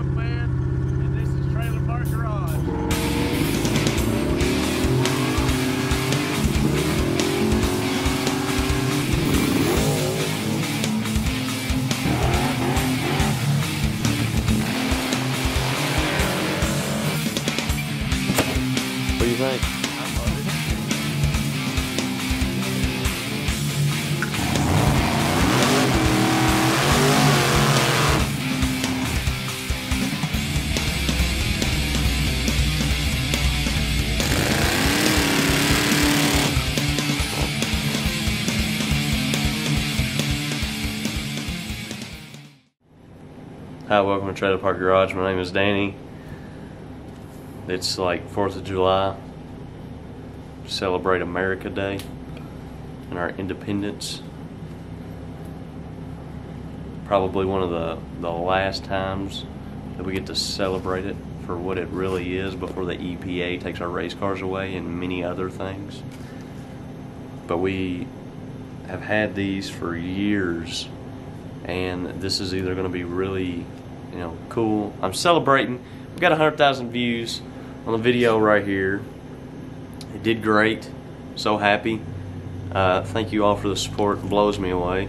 Man, and this is Trailer Park Garage. What do you think? Hi, welcome to Trailer Park Garage. My name is Danny. It's like 4th of July. Celebrate America Day and our independence. Probably one of the last times that we get to celebrate it for what it really is before the EPA takes our race cars away and many other things. But we have had these for years, and this is either going to be really, cool. I'm celebrating. We've got 100,000 views on the video right here. It did great. So happy. Thank you all for the support. It blows me away.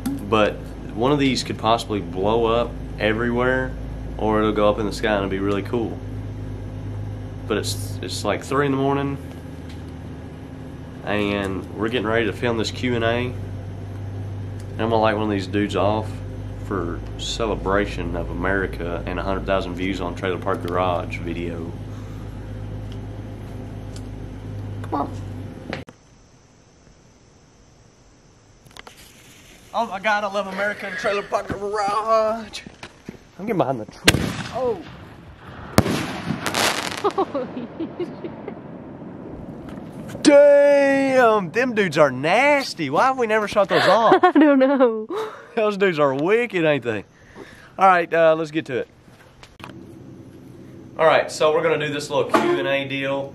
But one of these could possibly blow up everywhere, or it'll go up in the sky and it'll be really cool. But it's like 3 in the morning, and we're getting ready to film this Q&A. And I'm gonna light one of these dudes off for celebration of America and 100,000 views on Trailer Park Garage video. Come on. Oh my God, I love America and Trailer Park Garage. I'm getting behind the truck. Oh. Damn, them dudes are nasty. Why have we never shot those off? I don't know. Those dudes are wicked, ain't they? All right, let's get to it. All right, so we're gonna do this little Q&A deal.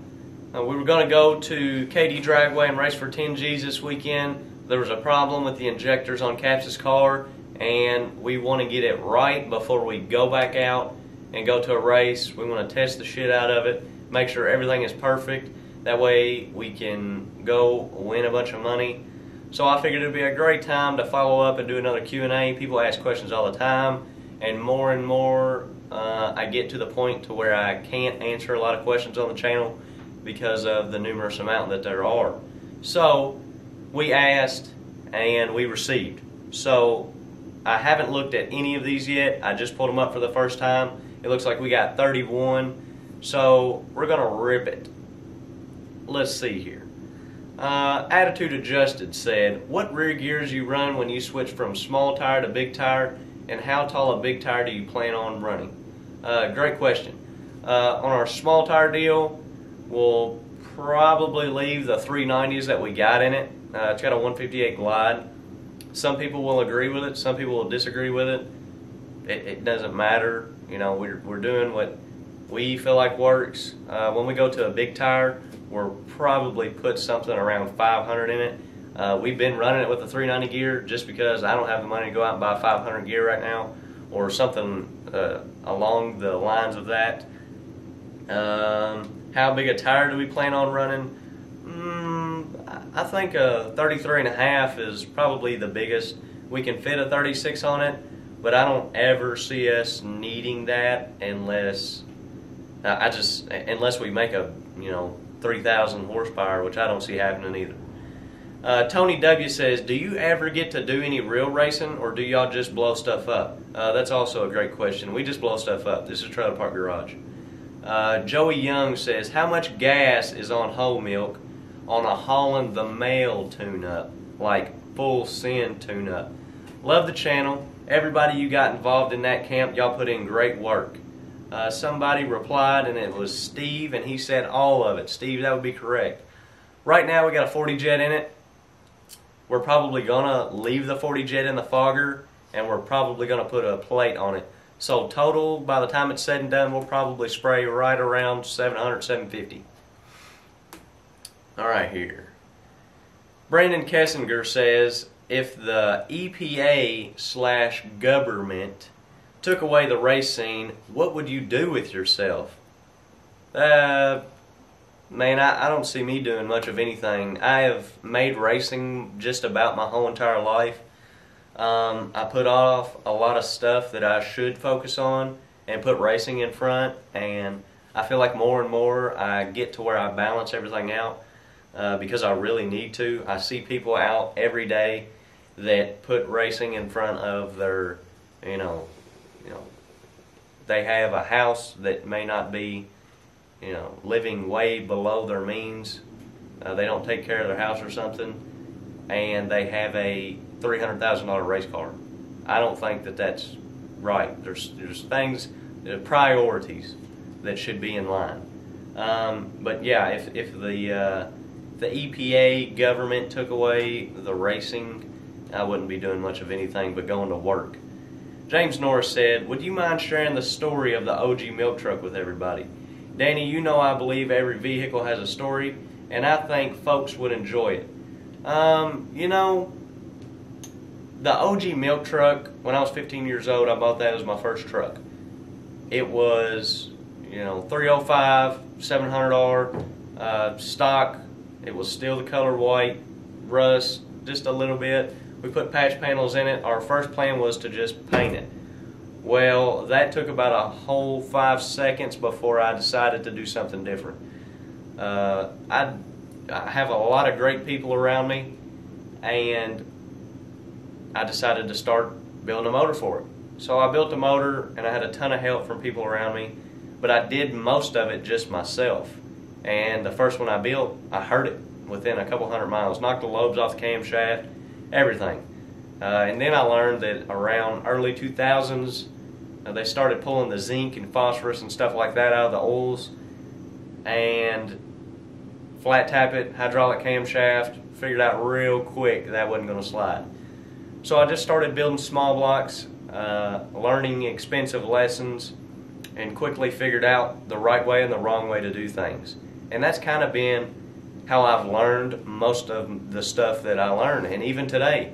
We were gonna go to KD Dragway and race for 10 G's this weekend. There was a problem with the injectors on Caps's car, and we want to get it right before we go back out and go to a race. We want to test the shit out of it, make sure everything is perfect. That way we can go win a bunch of money. So I figured it would be a great time to follow up and do another Q&A. People ask questions all the time, and more I get to the point to where I can't answer a lot of questions on the channel because of the numerous amount that there are. So we asked and we received. So I haven't looked at any of these yet. I just pulled them up for the first time. It looks like we got 31. So we're gonna rip it. Let's see here. Attitude Adjusted said, what rear gears you run when you switch from small tire to big tire, and how tall a big tire do you plan on running? Great question. On our small tire deal, we'll probably leave the 390s that we got in it. It's got a 158 Glide. Some people will agree with it, some people will disagree with it. It doesn't matter. We're doing what we feel like works. When we go to a big tire, we'll probably put something around 500 in it. We've been running it with the 390 gear just because I don't have the money to go out and buy 500 gear right now, or something along the lines of that. How big a tire do we plan on running? I think a 33.5 is probably the biggest. We can fit a 36 on it, but I don't ever see us needing that unless unless we make a 3,000 horsepower, which I don't see happening either. Tony W says, do you ever get to do any real racing, or do y'all just blow stuff up? That's also a great question. We just blow stuff up. This is Trailer Park Garage. Joey Young says, how much gas is on whole milk on a Holland the Mail tune-up, like full send tune-up? Love the channel. Everybody you got involved in that camp, y'all put in great work. Somebody replied, and it was Steve, and he said all of it. Steve, that would be correct. Right now we got a 40 jet in it. We're probably gonna leave the 40 jet in the fogger, and we're probably gonna put a plate on it. So total, by the time it's said and done, we'll probably spray right around 700, 750. All right, here. Brandon Kessinger says, if the EPA/government took away the race scene, what would you do with yourself? Man, I don't see me doing much of anything. I have made racing just about my whole entire life. I put off a lot of stuff that I should focus on and put racing in front, and I feel like more and more I get to where I balance everything out because I really need to. I see people out every day that put racing in front of their, they have a house that may not be, living way below their means. They don't take care of their house or something, and they have a $300,000 race car. I don't think that that's right. There's things, priorities that should be in line. But yeah, if the EPA government took away the racing, I wouldn't be doing much of anything but going to work. James Norris said, would you mind sharing the story of the OG milk truck with everybody? Danny, I believe every vehicle has a story, and I think folks would enjoy it. The OG milk truck, when I was 15 years old, I bought that as my first truck. It was, 305, $700 stock. It was still the color white, rust, just a little bit. We put patch panels in it. Our first plan was to just paint it. Well, that took about a whole 5 seconds before I decided to do something different. I have a lot of great people around me, and I decided to start building a motor for it. So I built a motor, and I had a ton of help from people around me, but I did most of it just myself. And the first one I built, I heard it within a couple hundred miles, knocked the lobes off the camshaft, everything. And then I learned that around early 2000s, they started pulling the zinc and phosphorus and stuff like that out of the oils, and flat tap it, hydraulic camshaft, figured out real quick that wasn't going to slide. So I just started building small blocks, learning expensive lessons, and quickly figured out the right way and the wrong way to do things. And that's kind of been how I've learned most of the stuff that I learned. And even today,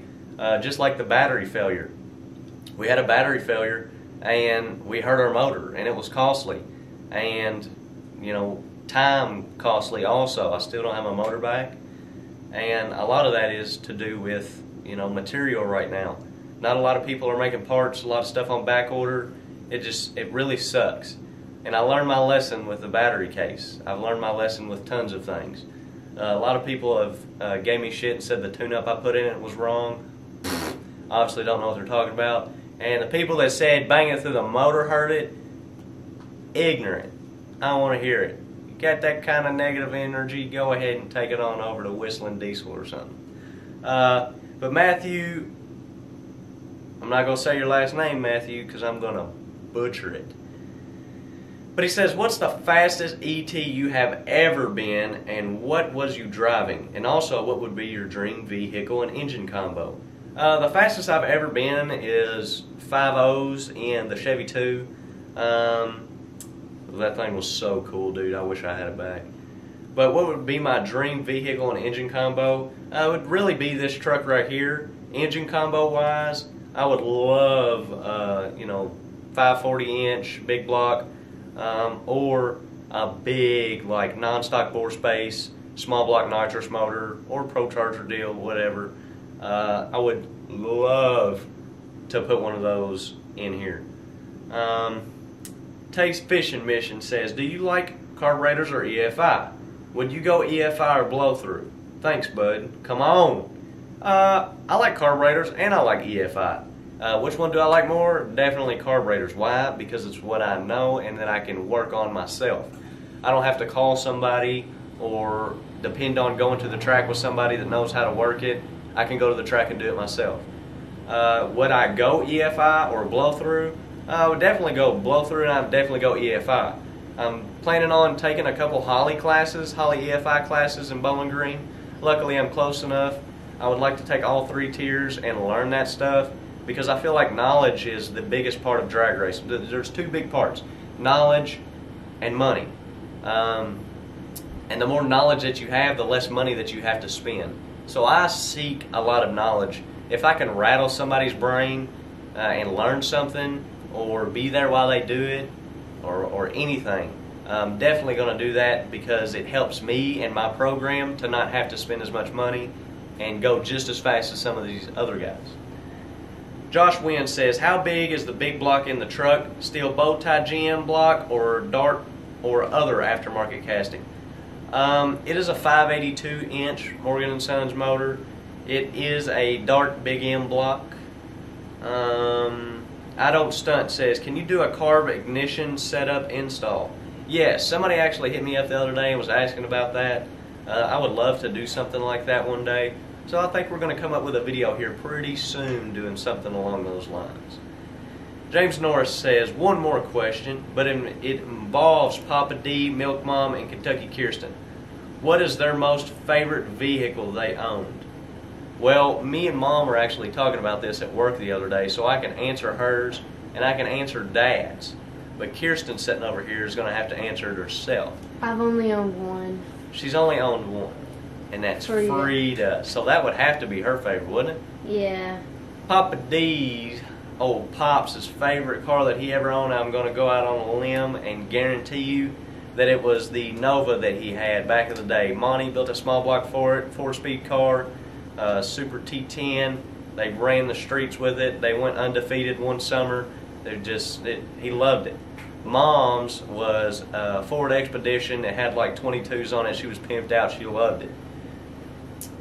just like the battery failure. We had a battery failure and we hurt our motor, and it was costly. And, time costly also. I still don't have my motor back. And a lot of that is to do with, material right now. Not a lot of people are making parts, a lot of stuff on back order. It really sucks. And I learned my lesson with the battery case. I've learned my lesson with tons of things. A lot of people have gave me shit and said the tune-up I put in it was wrong. Obviously don't know what they're talking about. And the people that said banging through the motor hurt it, ignorant. I don't want to hear it. You got that kind of negative energy, go ahead and take it on over to Whistling Diesel or something. But Matthew, I'm not going to say your last name, Matthew, because I'm going to butcher it. But he says, what's the fastest ET you have ever been, and what was you driving? And also, what would be your dream vehicle and engine combo? The fastest I've ever been is 5.0s in the Chevy 2. That thing was so cool, dude. I wish I had it back. But what would be my dream vehicle and engine combo? It would really be this truck right here. Engine combo wise, I would love, 540-inch big block, or a big non-stock bore space, small block nitrous motor, or Pro Charger deal, whatever. I would love to put one of those in here. Taste Fishing Mission says, do you like carburetors or EFI? Would you go EFI or blow through? Thanks, bud. Come on. I like carburetors and I like EFI. Which one do I like more? Definitely carburetors. Why? Because it's what I know and that I can work on myself. I don't have to call somebody or depend on going to the track with somebody that knows how to work it. I can go to the track and do it myself. Would I go EFI or blow through? I would definitely go blow through, and I would definitely go EFI. I'm planning on taking a couple Holly EFI classes in Bowling Green. Luckily, I'm close enough. I would like to take all 3 tiers and learn that stuff, because I feel like knowledge is the biggest part of drag racing. There's 2 big parts, knowledge and money. And the more knowledge that you have, the less money that you have to spend. So I seek a lot of knowledge. If I can rattle somebody's brain and learn something or be there while they do it or anything, I'm definitely going to do that because it helps me and my program to not have to spend as much money and go just as fast as some of these other guys. Josh Wynn says, how big is the big block in the truck? Steel bow tie GM block or Dart or other aftermarket casting? It is a 582 inch Morgan & Sons motor. It is a Dart Big M block. I Don't Stunt says, can you do a carb ignition setup install? Yes, somebody actually hit me up the other day and was asking about that. I would love to do something like that one day. So I think we're going to come up with a video here pretty soon doing something along those lines. James Norris says, one more question, but it involves Papa D, Milk Mom, and Kentucky Kirsten. What is their most favorite vehicle they owned? Well, me and Mom were actually talking about this at work the other day, so I can answer hers and I can answer Dad's. But Kirsten sitting over here is going to have to answer it herself. I've only owned one. She's only owned one, and that's Frida. So that would have to be her favorite, wouldn't it? Yeah. Papa D's, old Pops' favorite car that he ever owned, I'm going to go out on a limb and guarantee you that it was the Nova that he had back in the day. Monty built a small block for it, 4-speed car, Super T10. They ran the streets with it. They went undefeated one summer. He loved it. Mom's was a Ford Expedition. It had like 22s on it. She was pimped out. She loved it.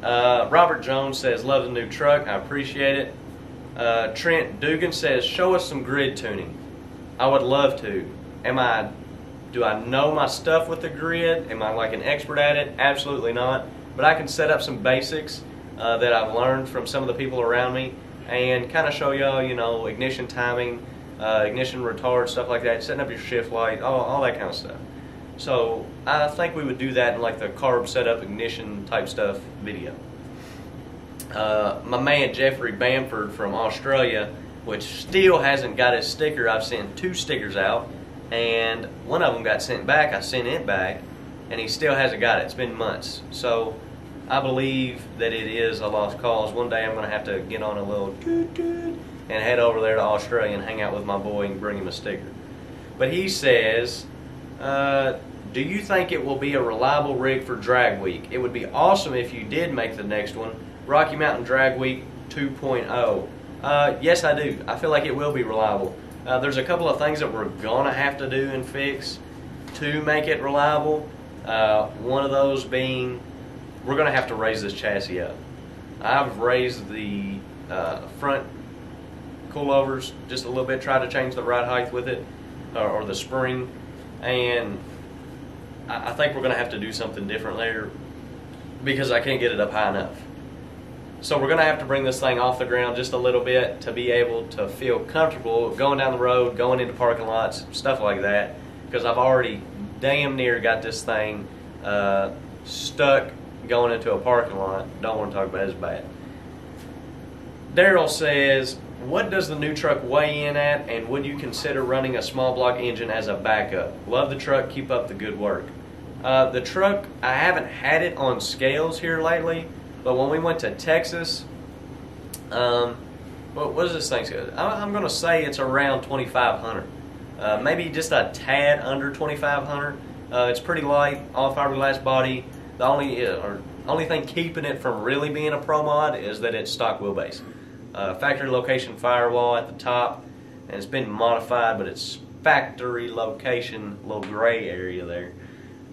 Robert Jones says, love the new truck. I appreciate it. Trent Dugan says, show us some grid tuning. I would love to. Do I know my stuff with the grid? Am I like an expert at it? Absolutely not. But I can set up some basics that I've learned from some of the people around me and kind of show y'all, ignition timing, ignition retard, stuff like that, setting up your shift light, all that kind of stuff. So I think we would do that in like the carb setup ignition type stuff video. My man Jeffrey Bamford from Australia, which still hasn't got his sticker. I've sent 2 stickers out and one of them got sent back. I sent it back and he still hasn't got it. It's been months. So I believe that it is a lost cause. One day I'm going to have to get on a little toot-toot and head over there to Australia and hang out with my boy and bring him a sticker. But he says, do you think it will be a reliable rig for Drag Week? It would be awesome if you did make the next one, Rocky Mountain Drag Week 2.0. Yes, I do. I feel like it will be reliable. There's a couple of things that we're going to have to do and fix to make it reliable. One of those being, we're going to have to raise this chassis up. I've raised the front coilovers just a little bit, tried to change the ride height with it, or the spring, and I think we're going to have to do something different there because I can't get it up high enough. So we're going to have to bring this thing off the ground just a little bit to be able to feel comfortable going down the road, going into parking lots, stuff like that, because I've already damn near got this thing stuck going into a parking lot. Don't want to talk about it, it's bad. Daryl says, what does the new truck weigh in at, and would you consider running a small block engine as a backup? Love the truck, keep up the good work. The truck, I haven't had it on scales here lately, but when we went to Texas, what is this thing? I'm going to say it's around 2,500. Maybe just a tad under 2,500. It's pretty light, all fiberglass body. The only thing keeping it from really being a pro mod is that it's stock wheelbase. Factory location firewall at the top, and it's been modified, but it's factory location, little gray area there.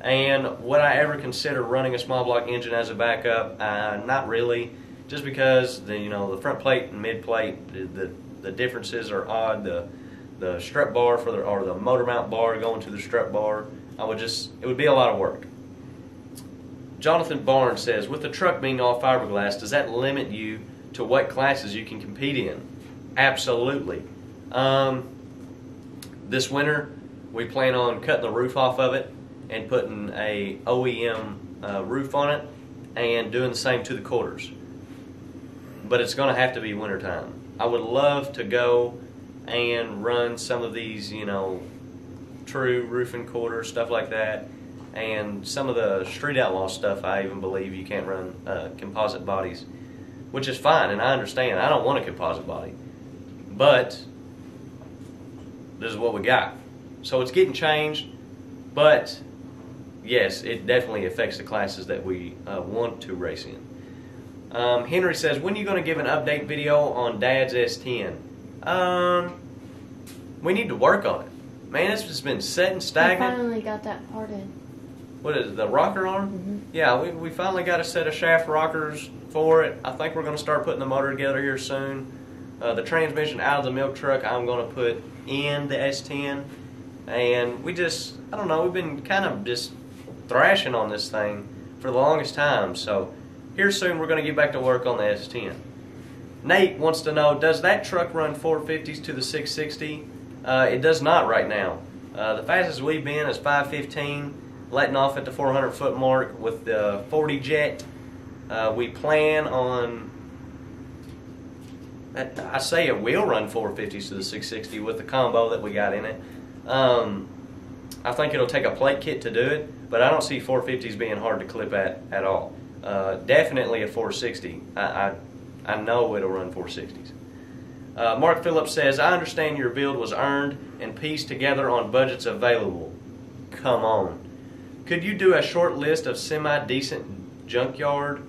And would I ever consider running a small block engine as a backup? Not really, just because the front plate and mid plate, the differences are odd. The strut bar or the motor mount bar going to the strut bar, it would be a lot of work. Jonathan Barnes says, with the truck being all fiberglass, does that limit you to what classes you can compete in? Absolutely. This winter, we plan on cutting the roof off of it and putting a OEM roof on it and doing the same to the quarters. But it's going to have to be wintertime. I would love to go and run some of these, true roofing quarters, stuff like that. And some of the Street Outlaw stuff, I even believe you can't run composite bodies, which is fine, and I understand. I don't want a composite body. but this is what we got. So it's getting changed, but yes, it definitely affects the classes that we want to race in. Henry says, when are you going to give an update video on Dad's S10? We need to work on it. Man, it's just been sitting stagnant. I finally got that parted. What is it, the rocker arm? Mm-hmm. Yeah, we finally got a set of shaft rockers for it. I think we're going to start putting the motor together here soon. The transmission out of the milk truck I'm going to put in the S10. And we just, I don't know, we've been kind of just thrashing on this thing for the longest time. So here soon we're going to get back to work on the S10. Nate wants to know, does that truck run 450s to the 660? It does not right now. The fastest we've been is 515, letting off at the 400 foot mark with the 40 jet. We plan on, I say it will run 450s to the 660 with the combo that we got in it. I think it'll take a plate kit to do it, but I don't see 450s being hard to clip at all. Definitely a 460. I know it'll run 460s. Mark Phillips says, I understand your build was earned and pieced together on budgets available. Come on. Could you do a short list of semi-decent junkyard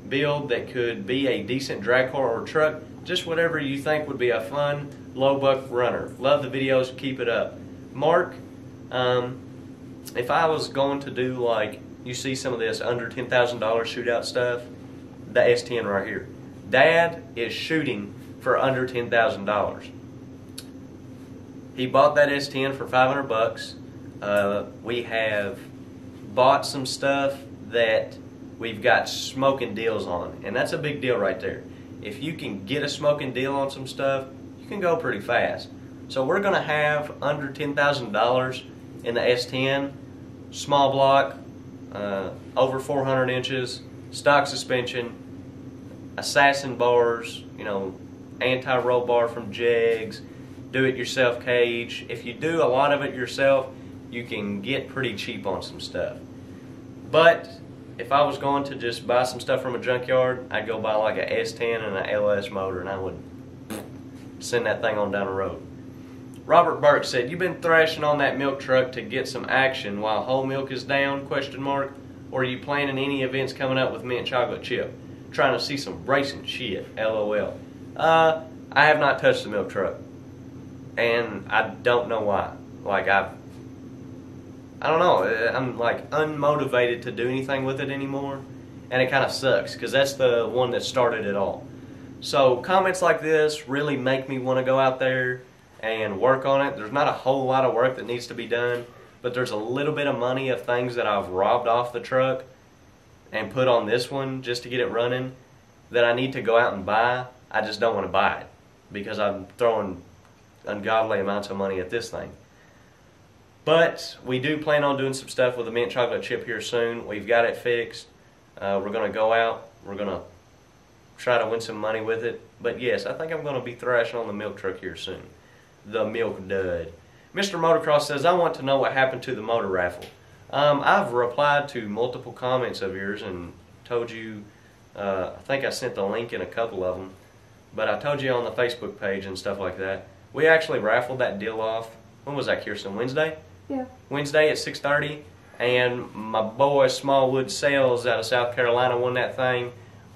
build that could be a decent drag car or truck? Just whatever you think would be a fun, low-buck runner. Love the videos. Keep it up. Mark, if I was going to do, like, you see some of this under $10,000 shootout stuff, the S10 right here. Dad is shooting for under $10,000. He bought that S10 for $500. We have bought some stuff that we've got smoking deals on, and that's a big deal right there. If you can get a smoking deal on some stuff, you can go pretty fast. So we're going to have under $10,000 in the S10, small block, over 400 inches, stock suspension, assassin bars, you know, anti-roll bar from Jegs, do-it-yourself cage. If you do a lot of it yourself, you can get pretty cheap on some stuff. But if I was going to just buy some stuff from a junkyard, I'd go buy like a S10 and an LS motor, and I would send that thing on down the road. Robert Burke said, you've been thrashing on that milk truck to get some action while whole milk is down, ? Or are you planning any events coming up with mint chocolate chip? Trying to see some racing shit, LOL. I have not touched the milk truck, and I don't know why. Like, I don't know, I'm like unmotivated to do anything with it anymore, and it kind of sucks because that's the one that started it all. So comments like this really make me want to go out there and work on it. There's not a whole lot of work that needs to be done, but there's a little bit of money of things that I've robbed off the truck and put on this one just to get it running that I need to go out and buy. I just don't want to buy it because I'm throwing ungodly amounts of money at this thing. But we do plan on doing some stuff with the mint chocolate chip here soon. We've got it fixed. We're going to go out. We're going to try to win some money with it. But yes, I think I'm going to be thrashing on the milk truck here soon. The milk dud. Mr. Motocross says, I want to know what happened to the motor raffle. I've replied to multiple comments of yours and told you, I think I sent the link in a couple of them, but I told you on the Facebook page and stuff like that. We actually raffled that deal off. When was that, Kirsten? Wednesday? Yeah. Wednesday at 6:30, and my boy Smallwood Sales out of South Carolina won that thing.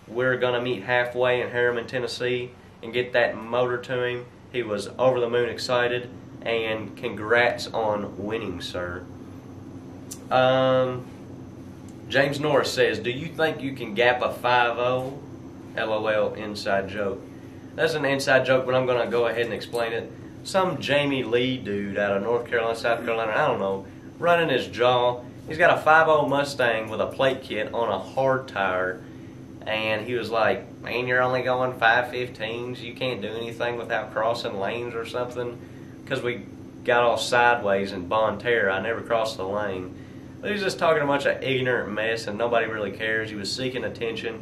We're going to meet halfway in Harriman, Tennessee and get that motor to him. He was over the moon excited, and congrats on winning, sir. James Norris says, do you think you can gap a 5.0? LOL, inside joke. That's an inside joke, but I'm going to go ahead and explain it. Some Jamie Lee dude out of North Carolina, South Carolina, I don't know, running his jaw. He's got a 5.0 Mustang with a plate kit on a hard tire, and he was like, man, you're only going 515s. You can't do anything without crossing lanes or something. Because we got all sideways in Bon Terre. I never crossed the lane. But he was just talking a bunch of ignorant mess, and nobody really cares. He was seeking attention.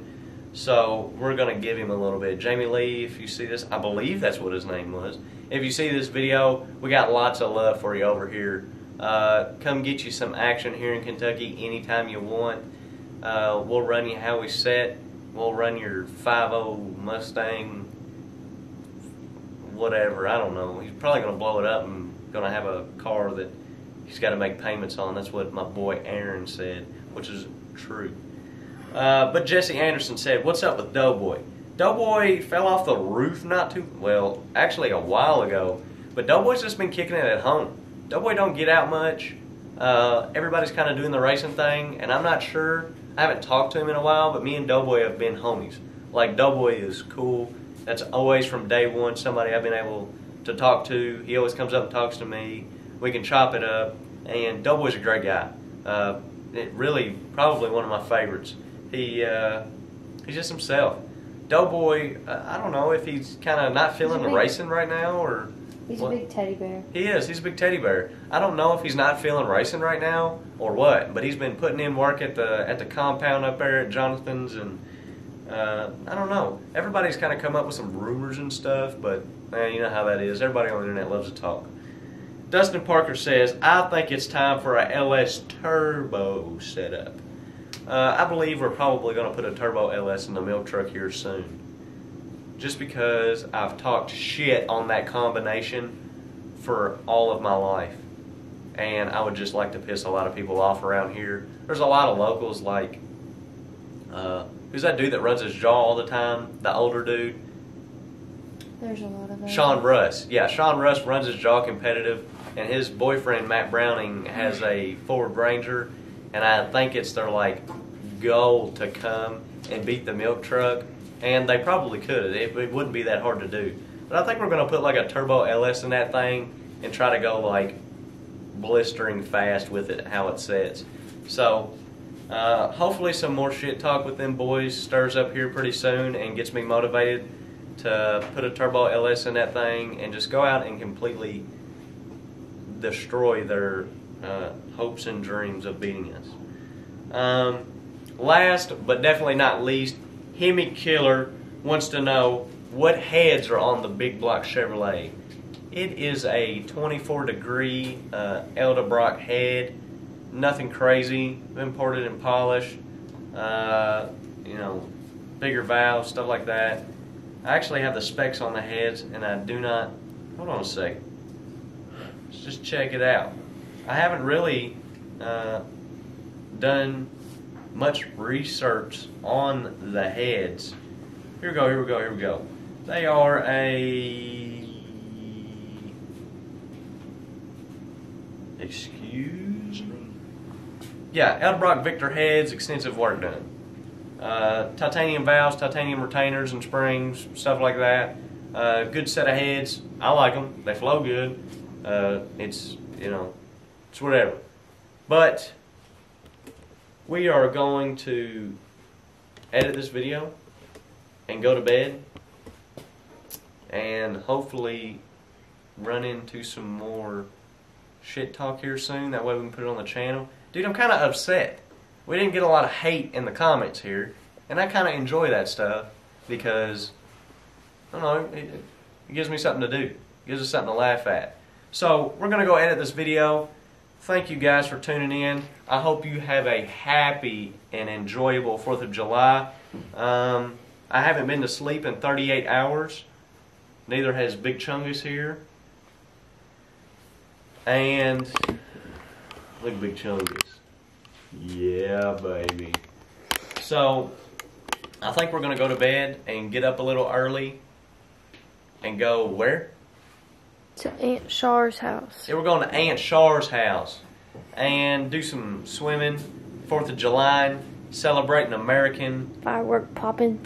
So we're going to give him a little bit. Jamie Lee, if you see this, I believe that's what his name was. If you see this video, we got lots of love for you over here. Come get you some action here in Kentucky anytime you want. We'll run you how we set. We'll run your 5.0 Mustang whatever. I don't know. He's probably going to blow it up and going to have a car that he's got to make payments on. That's what my boy Aaron said, which is true. But Jesse Anderson said, "What's up with Doughboy?" Doughboy fell off the roof actually a while ago. But Doughboy's just been kicking it at home. Doughboy don't get out much. Everybody's kind of doing the racing thing, and I'm not sure. I haven't talked to him in a while, but me and Doughboy have been homies. Like, Doughboy is cool. That's always from day one somebody I've been able to talk to. He always comes up and talks to me. We can chop it up, and Doughboy's a great guy. Really, probably one of my favorites. He's just himself. Doughboy, I don't know if he's kind of not feeling the racing right now, or... He's a big teddy bear. He is. He's a big teddy bear. I don't know if he's not feeling racing right now or what, but he's been putting in work at the compound up there at Jonathan's, and I don't know. Everybody's kind of come up with some rumors and stuff, but you know how that is. Everybody on the internet loves to talk. Dustin Parker says, "I think it's time for a LS Turbo setup." I believe we're probably going to put a Turbo LS in the milk truck here soon. Just because I've talked shit on that combination for all of my life. And I would just like to piss a lot of people off around here. There's a lot of locals like, who's that dude that runs his jaw all the time? The older dude? There's a lot of them. Sean Russ. Yeah, Sean Russ runs his jaw competitive. And his boyfriend, Matt Browning, has a Ford Ranger. And I think it's their, like, goal to come and beat the milk truck. And they probably could. It wouldn't be that hard to do. But I think we're going to put like a Turbo LS in that thing and try to go like blistering fast with it, how it sets. So hopefully some more shit talk with them boys stirs up here pretty soon and gets me motivated to put a Turbo LS in that thing and just go out and completely destroy their hopes and dreams of beating us. Last but definitely not least, Hemi Killer wants to know what heads are on the big block Chevrolet. It is a 24-degree Eldebrock head. Nothing crazy. Imported and polished. You know, bigger valves, stuff like that. I actually have the specs on the heads, and I do not. Hold on a second. Let's just check it out. I haven't really done much research on the heads. Here we go. They are excuse me? Yeah, Eldebrock Victor heads, extensive work done. Titanium valves, titanium retainers and springs, stuff like that. Good set of heads. I like them. They flow good. It's, you know, it's whatever. But we are going to edit this video and go to bed and hopefully run into some more shit talk here soon. That way we can put it on the channel. Dude, I'm kind of upset. We didn't get a lot of hate in the comments here, and I kind of enjoy that stuff because, I don't know, it gives me something to do. It gives us something to laugh at. So we're going to go edit this video. Thank you guys for tuning in. I hope you have a happy and enjoyable 4th of July. I haven't been to sleep in 38 hours. Neither has Big Chungus here. And look at Big Chungus. Yeah, baby. So I think we're going to go to bed and get up a little early and go where? To Aunt Char's house. Yeah, we're going to Aunt Char's house and do some swimming. 4th of July, celebrating American Firework popping.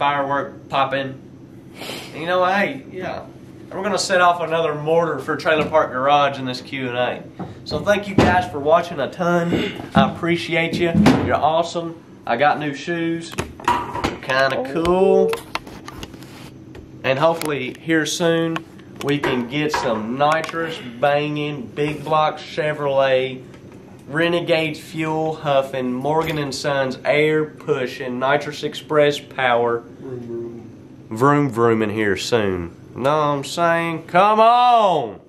And you know, hey, yeah. And we're going to set off another mortar for Trailer Park Garage in this Q&A. So thank you guys for watching a ton. I appreciate you. You're awesome. I got new shoes. Kind of cool. And hopefully here soon we can get some nitrous banging, big block Chevrolet, Renegade fuel huffing, Morgan & Sons air pushing, nitrous express power. Vroom vroom in here soon. Know what I'm saying? Come on!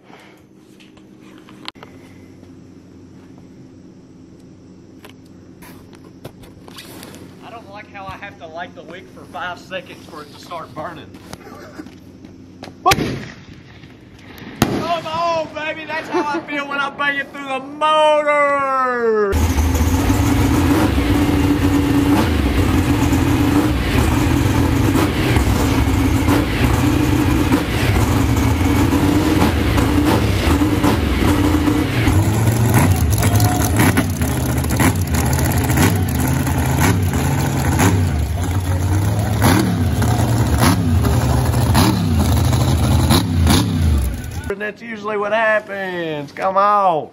I don't like how I have to light the wick for 5 seconds for it to start burning. Come on, baby. That's how I feel when I bang it through the motor. And that's usually what happens. Come on.